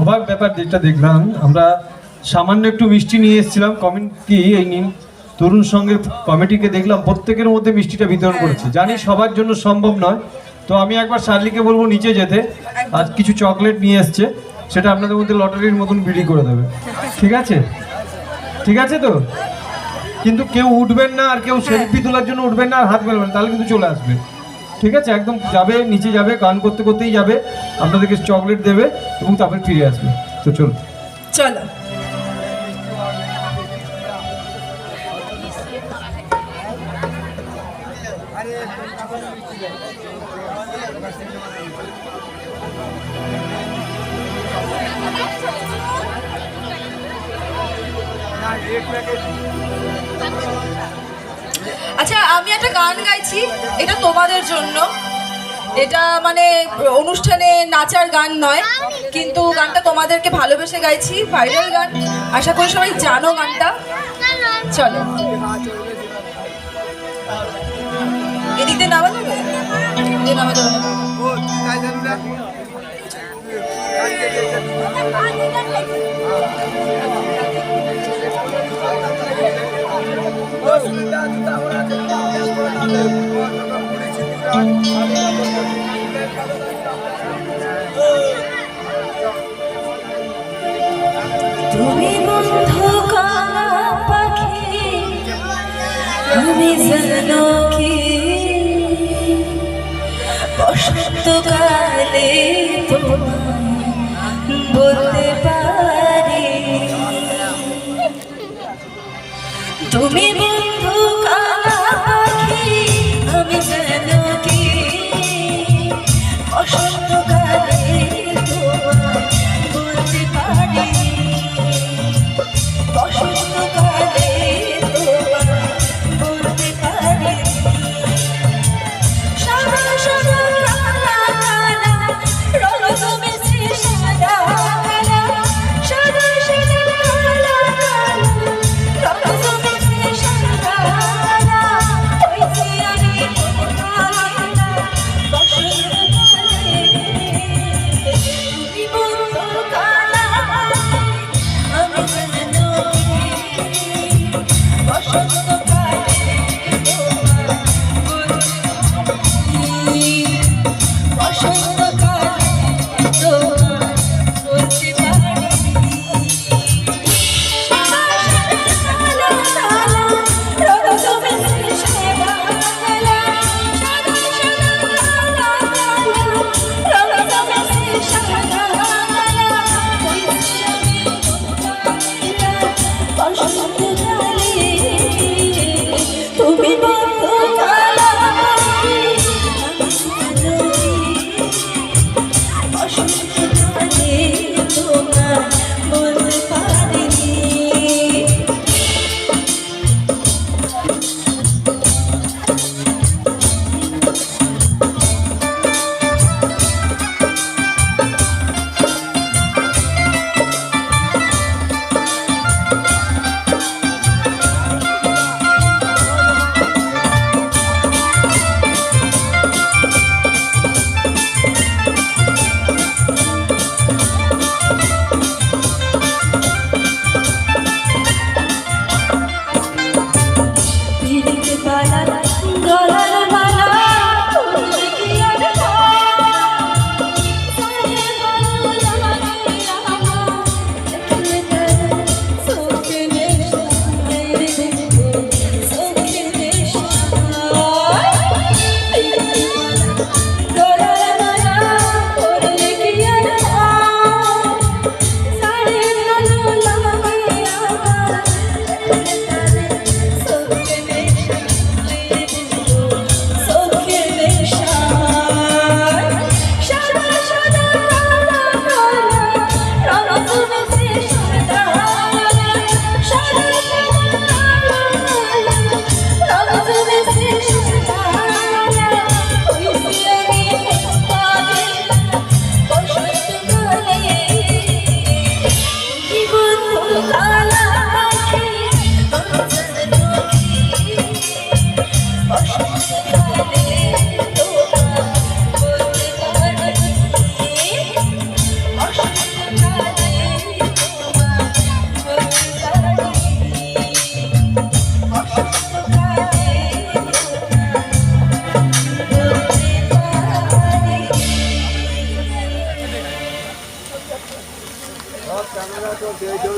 অবাক ব্যাপার যেটা দেখলাম, আমরা সামান্য একটু মিষ্টি নিয়ে এসেছিলাম, কমিটি এই নিন তরুণ সংঘের কমিটিকে দেখলাম প্রত্যেকের মধ্যে মিষ্টিটা বিতরণ করেছে। জানি সবার জন্য সম্ভব নয়, তো আমি একবার শার্লিকে বলবো নিচে যেতে, আর কিছু চকলেট নিয়ে এসছে, সেটা আপনাদের মধ্যে লটারির মতন বিলি করে দেবে। ঠিক আছে? ঠিক আছে তো? কিন্তু কেউ উঠবেন না, আর কেউ সেলফি তোলার জন্য উঠবেন না, আর হাত মেলবেন, তাহলে কিন্তু চলে আসবে। ঠিক আছে? একদম যাবে, নিচে যাবে, গান করতে করতেই যাবে, আপনাদেরকে চকলেট দেবে এবং তারপরে ফিরে আসবে। তো চলো চলো। আচ্ছা, আমি একটা গান গাইছি, এটা তোমাদের জন্য। এটা মানে অনুষ্ঠানে নাচার গান নয়, কিন্তু গানটা তোমাদেরকে ভালোবেসে গাইছি, ভাইরাল গান, আশা করি সবাই জানো গানটা। চলো, এদিক দিয়ে নামা যাবে, নামা যাবে না। তুমি বন্ধু কানা পাখি, তুমি জানো কি বসন্তকালে তোমায় বলতে পারি। তুমি বন্ধু কানা পাখি, আমি জানো কি বসন্তকালে তোমায় বলতে পারি। বসন্তকালে তোমায় বলতে পারি। সাদা সাদা কালা কালা রং জমেছে সাদা কালা, সাদা সাদা কালা কালা রং জমেছে সাদা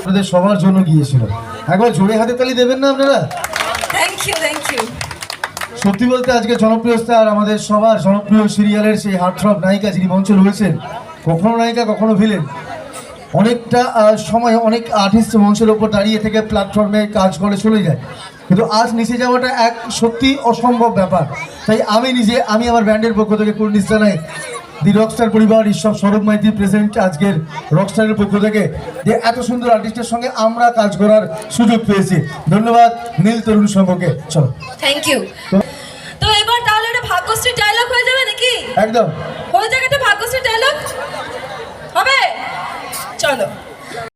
আপনাদের সবার জন্য গিয়েছিল। একবার জোরে হাতে তালি দেবেন না আপনারা? Thank you, thank you. সত্যি বলতে আজকে জনপ্রিয় স্টার, আমাদের সবার জনপ্রিয় সিরিয়ালের সেই হার্টথ্রব নায়িকা যিনি মঞ্চে রয়েছেন, কখনো নায়িকা কখনো ভিলেন, অনেকটা সময় অনেক আর্টিস্ট মঞ্চের ওপর দাঁড়িয়ে থেকে প্ল্যাটফর্মে কাজ করে চলে যায়, কিন্তু আজ নিচে যাওয়াটা এক সত্যি অসম্ভব ব্যাপার। তাই আমি আমার ব্যান্ডের পক্ষ থেকে কুর্নিশ জানাই দি রকস্টার পরিবার, ঈশ্বর স্বরূপ মাইতি প্রেজেন্ট আজকের রকস্টারের পক্ষ থেকে, যে এত সুন্দর আর্টিস্টের সঙ্গে আমরা কাজ করার সুযোগ পেয়েছি। ধন্যবাদ নীল তরুণ সংঘকে। চলো, থ্যাংক ইউ। তো এবার তাহলে একটা ভাগ্যশ্রী ডায়লগ হয়ে যাবে নাকি? একদম হয়ে যাবে একটা ভাগ্যশ্রী ডায়লগ হবে, চলো।